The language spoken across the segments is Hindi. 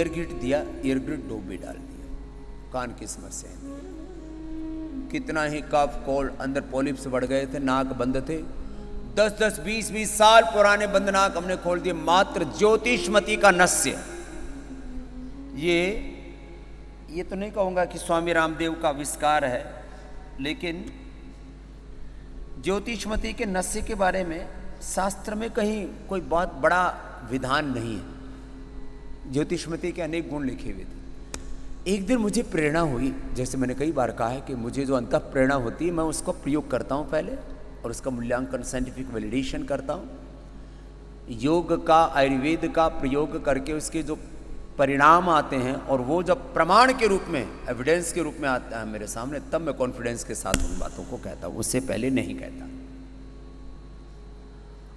ईयरगिट दिया, ईयरगिट डोब भी डाल दिया, कान की समस्या है। कितना ही कफ कोल्ड, अंदर पॉलिप्स बढ़ गए थे, नाक बंद थे, 10-10, 20-20 साल पुराने बंद नाक हमने खोल दिए, मात्र ज्योतिषमती का नस्य। ये तो नहीं कहूंगा कि स्वामी रामदेव का आविष्कार है, लेकिन ज्योतिषमती के नस्य के बारे में शास्त्र में कहीं कोई बहुत बड़ा विधान नहीं है। ज्योतिषमती के अनेक गुण लिखे हुए थे। एक दिन मुझे प्रेरणा हुई, जैसे मैंने कई बार कहा है कि मुझे जो अंतः प्रेरणा होती है मैं उसको प्रयोग करता हूँ पहले, और उसका मूल्यांकन साइंटिफिक वैलिडेशन करता हूँ। योग का, आयुर्वेद का प्रयोग करके उसके जो परिणाम आते हैं और वो जब प्रमाण के रूप में, एविडेंस के रूप में आता है मेरे सामने, तब मैं कॉन्फिडेंस के साथ उन बातों को कहता हूँ, उससे पहले नहीं कहता।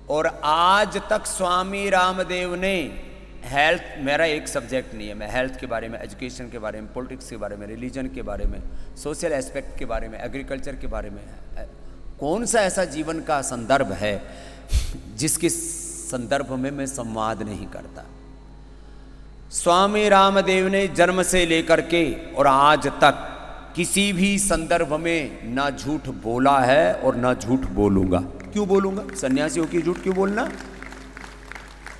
और आज तक स्वामी रामदेव ने हेल्थ, मेरा एक सब्जेक्ट नहीं है, मैं हेल्थ के बारे में, एजुकेशन के बारे में, पॉलिटिक्स के बारे में, रिलीजन के बारे में, सोशल एस्पेक्ट के बारे में, एग्रीकल्चर के बारे में, कौन सा ऐसा जीवन का संदर्भ है जिसके संदर्भ में मैं संवाद नहीं करता। स्वामी रामदेव ने जन्म से लेकर के और आज तक किसी भी संदर्भ में ना झूठ बोला है और ना झूठ बोलूंगा। क्यों बोलूंगा? सन्यासियों की झूठ क्यों बोलना?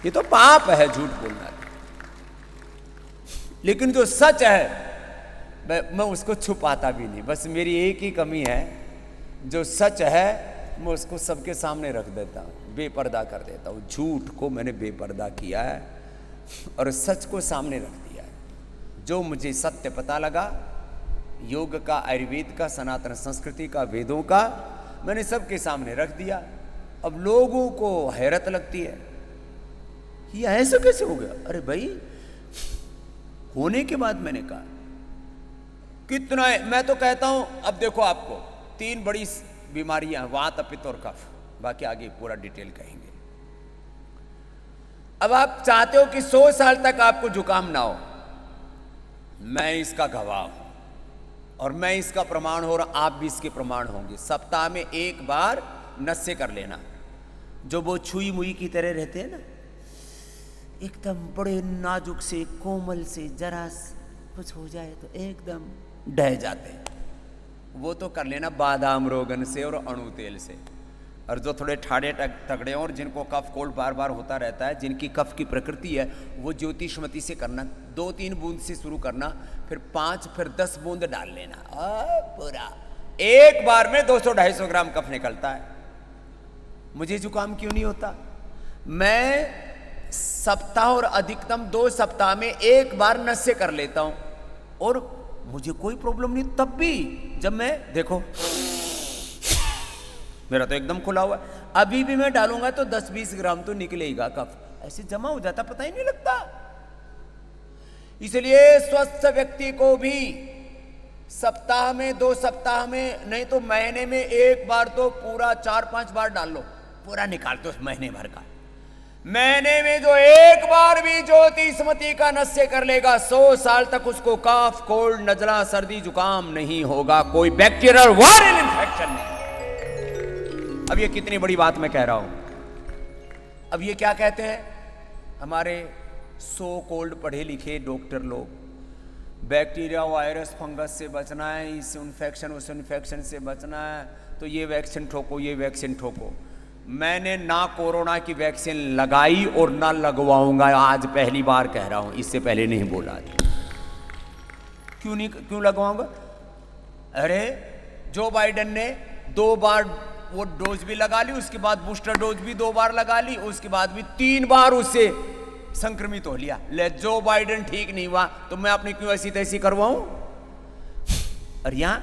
ये तो पाप है झूठ बोलना। लेकिन जो सच है मैं उसको छुपाता भी नहीं। बस मेरी एक ही कमी है, जो सच है मैं उसको सबके सामने रख देता हूँ, बेपर्दा कर देता हूँ। झूठ को मैंने बेपर्दा किया है और सच को सामने रख दिया है। जो मुझे सत्य पता लगा, योग का, आयुर्वेद का, सनातन संस्कृति का, वेदों का, मैंने सबके सामने रख दिया। अब लोगों को हैरत लगती है, ये ऐसा कैसे हो गया? अरे भाई, होने के बाद मैंने कहा कितना है। मैं तो कहता हूं, अब देखो आपको 3 बड़ी बीमारियां, वात, पित्त और कफ, बाकी आगे पूरा डिटेल कहेंगे। अब आप चाहते हो कि 100 साल तक आपको जुकाम ना हो, मैं इसका गवाह हूं और मैं इसका प्रमाण हो रहा, आप भी इसके प्रमाण होंगे। सप्ताह में 1 बार नस्य कर लेना। जो वो छुई मुई की तरह रहते हैं ना, एकदम बड़े नाजुक से, कोमल से, जरा कुछ हो जाए तो एकदम ढह जाते हैं, वो तो कर लेना बादाम रोगन से और अणु तेल से। और जो थोड़े ठाड़े तगड़े हैं और जिनको कफ कोल्ड बार बार होता रहता है, जिनकी कफ की प्रकृति है, वो ज्योतिषमती से करना। 2-3 बूंद से शुरू करना, फिर 5, फिर 10 बूंद डाल लेना। पूरा एक बार में 200-250 ग्राम कफ निकलता है। मुझे जुकाम क्यों नहीं होता? मैं सप्ताह और अधिकतम 2 सप्ताह में 1 बार नस्य कर लेता हूं और मुझे कोई प्रॉब्लम नहीं। तब भी जब मैं, देखो मेरा तो एकदम खुला हुआ है, अभी भी मैं डालूंगा तो 10-20 ग्राम तो निकलेगा कफ, ऐसे जमा हो जाता, पता ही नहीं लगता। इसलिए स्वस्थ व्यक्ति को भी सप्ताह में, 2 सप्ताह में, नहीं तो महीने में 1 बार तो पूरा 4-5 बार डाल लो, पूरा निकाल दो महीने भर का। महीने में जो 1 बार भी ज्योतिषमती का नस्य कर लेगा, 100 साल तक उसको कफ, कोल्ड, नजला, सर्दी, जुकाम नहीं होगा, कोई बैक्टीरियल वायरल इंफेक्शन नहीं। अब ये कितनी बड़ी बात मैं कह रहा हूं। अब ये क्या कहते हैं हमारे सो कोल्ड पढ़े लिखे डॉक्टर लोग, बैक्टीरिया, वायरस, फंगस से बचना है, इस इन्फेक्शन उस इन्फेक्शन से बचना है, तो ये वैक्सीन ठोको, ये वैक्सीन ठोको। मैंने ना कोरोना की वैक्सीन लगाई और ना लगवाऊंगा, आज पहली बार कह रहा हूं, इससे पहले नहीं बोला। क्यों लगवाऊंगा? अरे जो बाइडेन ने 2 बार वो डोज भी लगा ली, उसके बाद बूस्टर डोज भी 2 बार लगा ली, उसके बाद भी 3 बार उससे संक्रमित हो लिया। ले जो बाइडेन ठीक नहीं हुआ तो मैं अपनी क्यों ऐसी तैसी करवाऊं? और यहां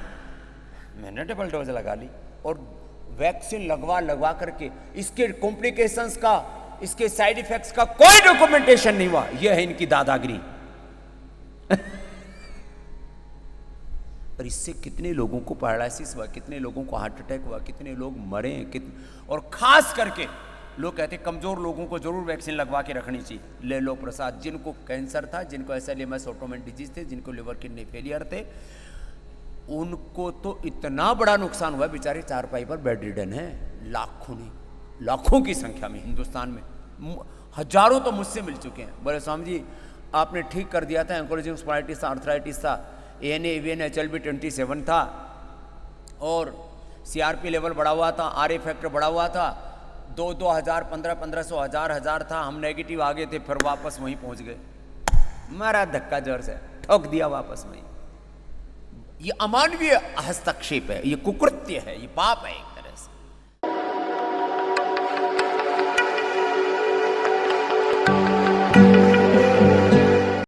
मैंने डबल डोज लगा ली और वैक्सीन लगवा करके इसके कॉम्प्लिकेशंस का, इसके साइड इफेक्ट्स का कोई डॉक्यूमेंटेशन नहीं हुआ। यह है इनकी दादागिरी। और इससे कितने लोगों को पैरालिसिस हुआ, कितने लोगों को हार्ट अटैक हुआ, कितने लोग मरे, और खास करके लोग कहते हैं कमजोर लोगों को जरूर वैक्सीन लगवा के रखनी चाहिए। ले लो प्रसाद, जिनको कैंसर था, जिनको एसएलएमएस ऑटोमेन डिजीज थे, जिनको लिवर किडनी फेलियर थे, उनको तो इतना बड़ा नुकसान हुआ, बेचारे चारपाई पर बेड रिडन है। लाखों की संख्या में हिंदुस्तान में, हजारों तो मुझसे मिल चुके हैं। बोले स्वामी जी आपने ठीक कर दिया था, एंकोलॉजिंग स्पॉन्डिलाइटिस था, आर्थराइटिस था, ANA AVN HLB 27 था और CRP लेवल बढ़ा हुआ था, RA फैक्टर बढ़ा हुआ था, 2000 1500 1000 था, हम नेगेटिव आ गए थे, फिर वापस वहीं पहुंच गए, मारा धक्का जोर से, ठोक दिया वापस वहीं। ये अमानवीय हस्तक्षेप है, ये कुकृत्य है, ये पाप है।